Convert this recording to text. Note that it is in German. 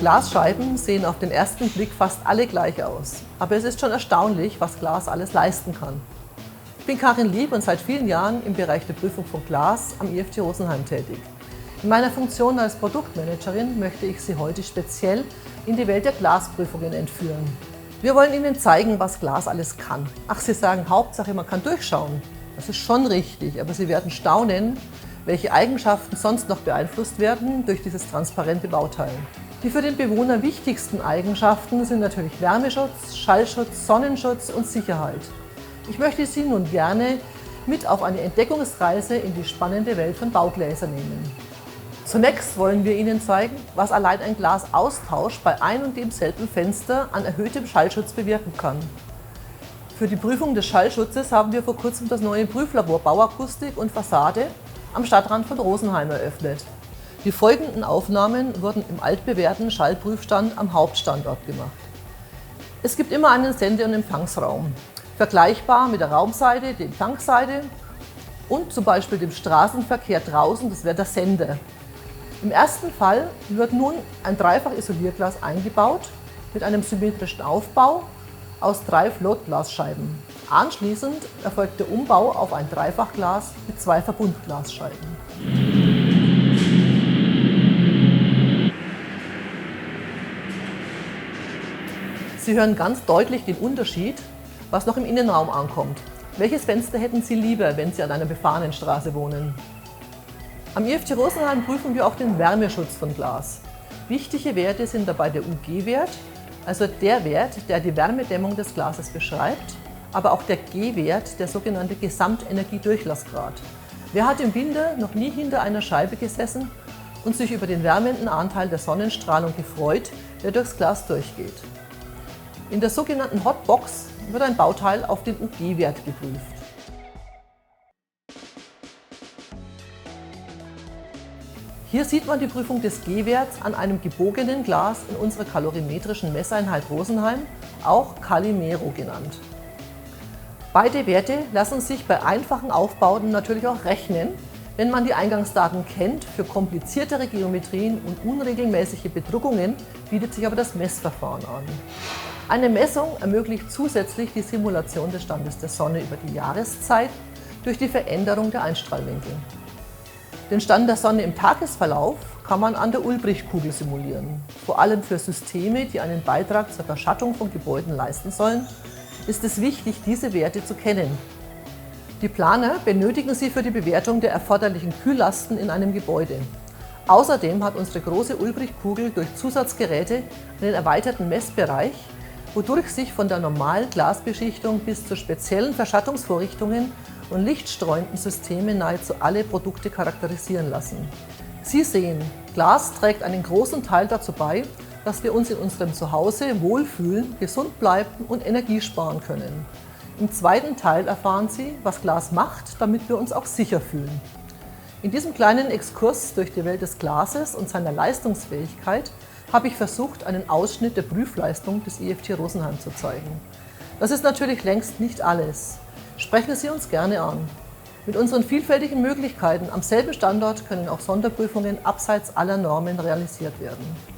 Glasscheiben sehen auf den ersten Blick fast alle gleich aus. Aber es ist schon erstaunlich, was Glas alles leisten kann. Ich bin Karin Lieb und seit vielen Jahren im Bereich der Prüfung von Glas am IFT Rosenheim tätig. In meiner Funktion als Produktmanagerin möchte ich Sie heute speziell in die Welt der Glasprüfungen entführen. Wir wollen Ihnen zeigen, was Glas alles kann. Ach, Sie sagen, Hauptsache man kann durchschauen. Das ist schon richtig, aber Sie werden staunen, welche Eigenschaften sonst noch beeinflusst werden durch dieses transparente Bauteil. Die für den Bewohner wichtigsten Eigenschaften sind natürlich Wärmeschutz, Schallschutz, Sonnenschutz und Sicherheit. Ich möchte Sie nun gerne mit auf eine Entdeckungsreise in die spannende Welt von Baugläsern nehmen. Zunächst wollen wir Ihnen zeigen, was allein ein Glasaustausch bei ein und demselben Fenster an erhöhtem Schallschutz bewirken kann. Für die Prüfung des Schallschutzes haben wir vor kurzem das neue Prüflabor Bauakustik und Fassade am Stadtrand von Rosenheim eröffnet. Die folgenden Aufnahmen wurden im altbewährten Schallprüfstand am Hauptstandort gemacht. Es gibt immer einen Sende- und Empfangsraum, vergleichbar mit der Raumseite, der Empfangsseite und zum Beispiel dem Straßenverkehr draußen, das wäre der Sender. Im ersten Fall wird nun ein Dreifach-Isolierglas eingebaut mit einem symmetrischen Aufbau aus 3 Floatglasscheiben. Anschließend erfolgt der Umbau auf ein Dreifachglas mit 2 Verbundglasscheiben. Sie hören ganz deutlich den Unterschied, was noch im Innenraum ankommt. Welches Fenster hätten Sie lieber, wenn Sie an einer befahrenen Straße wohnen? Am IFT Rosenheim prüfen wir auch den Wärmeschutz von Glas. Wichtige Werte sind dabei der UG-Wert, also der Wert, der die Wärmedämmung des Glases beschreibt, aber auch der G-Wert, der sogenannte Gesamtenergiedurchlassgrad. Wer hat im Winter noch nie hinter einer Scheibe gesessen und sich über den wärmenden Anteil der Sonnenstrahlung gefreut, der durchs Glas durchgeht? In der sogenannten Hotbox wird ein Bauteil auf den UG-Wert geprüft. Hier sieht man die Prüfung des G-Werts an einem gebogenen Glas in unserer kalorimetrischen Messeinheit Rosenheim, auch Calimero genannt. Beide Werte lassen sich bei einfachen Aufbauten natürlich auch rechnen, wenn man die Eingangsdaten kennt. Für kompliziertere Geometrien und unregelmäßige Bedruckungen bietet sich aber das Messverfahren an. Eine Messung ermöglicht zusätzlich die Simulation des Standes der Sonne über die Jahreszeit durch die Veränderung der Einstrahlwinkel. Den Stand der Sonne im Tagesverlauf kann man an der Ulbricht-Kugel simulieren. Vor allem für Systeme, die einen Beitrag zur Verschattung von Gebäuden leisten sollen, ist es wichtig, diese Werte zu kennen. Die Planer benötigen sie für die Bewertung der erforderlichen Kühllasten in einem Gebäude. Außerdem hat unsere große Ulbricht-Kugel durch Zusatzgeräte einen erweiterten Messbereich, wodurch sich von der normalen Glasbeschichtung bis zu speziellen Verschattungsvorrichtungen und lichtstreuenden Systemen nahezu alle Produkte charakterisieren lassen. Sie sehen, Glas trägt einen großen Teil dazu bei, dass wir uns in unserem Zuhause wohlfühlen, gesund bleiben und Energie sparen können. Im zweiten Teil erfahren Sie, was Glas macht, damit wir uns auch sicher fühlen. In diesem kleinen Exkurs durch die Welt des Glases und seiner Leistungsfähigkeit habe ich versucht, einen Ausschnitt der Prüfleistung des IFT Rosenheim zu zeigen. Das ist natürlich längst nicht alles. Sprechen Sie uns gerne an. Mit unseren vielfältigen Möglichkeiten am selben Standort können auch Sonderprüfungen abseits aller Normen realisiert werden.